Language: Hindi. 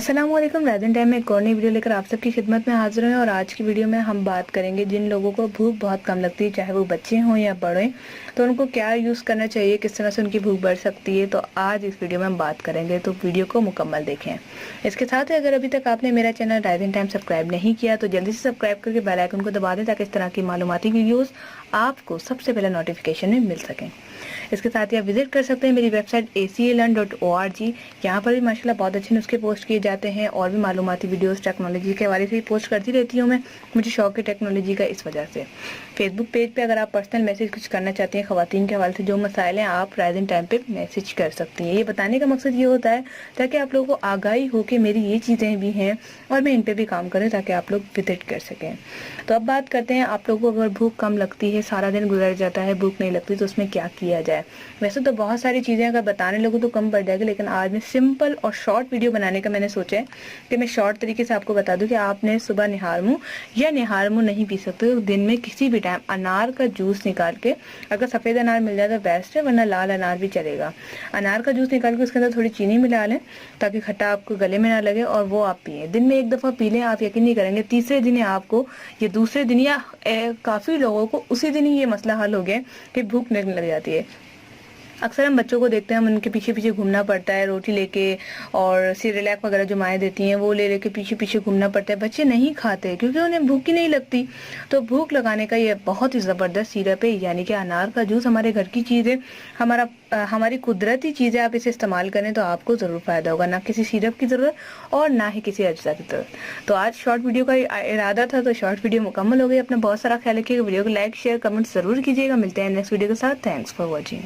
अस्सलामुअलैकुम। राजन टाइम में एक और नई वीडियो लेकर आप सबकी खिदमत में हाजिर हैं और आज की वीडियो में हम बात करेंगे जिन लोगों को भूख बहुत कम लगती है, चाहे वो बच्चे हों या बड़े, तो उनको क्या यूज़ करना चाहिए, किस तरह से उनकी भूख बढ़ सकती है। तो आज इस वीडियो में हम बात करेंगे, तो वीडियो को मुकम्मल देखें। इसके साथ ही अगर अभी तक आपने मेरा चैनल राजन टाइम सब्सक्राइब नहीं किया तो जल्दी से सब्सक्राइब करके बेल आइकन को दबा दें ताकि इस तरह की मालूमाती वीडियोज़ आपको सबसे पहले नोटिफिकेशन में मिल सकें। इसके साथ ही आप विजिट कर सकते हैं मेरी वेबसाइट aclearn.org। यहाँ पर भी माशाल्लाह बहुत अच्छे नुस्खे पोस्ट किए जाते हैं और भी मालूमाती वीडियोस टेक्नोलॉजी के हवाले से ही पोस्ट करती रहती हूँ मैं। मुझे शौक है टेक्नोलॉजी का, इस वजह से फेसबुक पेज पे अगर आप पर्सनल मैसेज कुछ करना चाहती हैं ख़वातीन के हवाले से, जो मसाइल हैं आप राइजिंग टाइम पे मैसेज कर सकती हैं। ये बताने का मकसद ये होता है ताकि आप लोगों को आगाही हो कि मेरी ये चीज़ें भी हैं और मैं इन पर भी काम करें ताकि आप लोग विजिट कर सकें। तो अब बात करते हैं, आप लोगों को अगर भूख कम लगती है, सारा दिन गुजर जाता है, भूख नहीं लगती, तो उसमें क्या किया जाए। वैसे तो बहुत सारी चीज़ें अगर बताने लगूँ तो कम पड़ जाएगी, लेकिन आज मैं सिंपल और शॉर्ट वीडियो बनाने का मैंने सोचा है कि मैं शॉर्ट तरीके से आपको बता दूं कि आपने सुबह निहार मुँह या निहार मुँह नहीं पी सकते तो दिन में किसी भी टाइम अनार का जूस निकाल के, अगर सफ़ेद अनार मिल जाए तो बेस्ट है, वरना लाल अनार भी चलेगा। अनार का जूस निकाल के उसके अंदर थोड़ी चीनी मिला लें ताकि खट्टा आपको गले में ना लगे, और वो आप पिए। दिन में एक दफ़ा पी लें, आप यकीन नहीं करेंगे तीसरे दिन आपको, ये दूसरे दिन या काफ़ी लोगों को उसी दिन ही ये मसला हल हो गया कि भूख लगने लग जाती है। अक्सर हम बच्चों को देखते हैं, हम उनके पीछे पीछे घूमना पड़ता है, रोटी लेके और सिरेलैक वगैरह जो माएँ देती हैं वो ले लेके पीछे पीछे घूमना पड़ता है। बच्चे नहीं खाते क्योंकि उन्हें भूख ही नहीं लगती। तो भूख लगाने का ये बहुत ही ज़बरदस्त सिरप है, यानी कि अनार का जूस हमारे घर की चीज़ है, हमारी कुदरती चीज़ है। आप इसे इस्तेमाल करें तो आपको ज़रूर फ़ायदा होगा, ना किसी सिरप की ज़रूरत और ना ही किसी अज्जा की ज़रूरत। तो आज शॉर्ट वीडियो का इरादा था, तो शॉर्ट वीडियो मुकम्मल हो गई। अपना बहुत सारा ख्याल रखिएगा, वीडियो को लाइक शेयर कमेंट ज़रूर कीजिएगा। मिलते हैं नेक्स्ट वीडियो के साथ। Thanks for watching.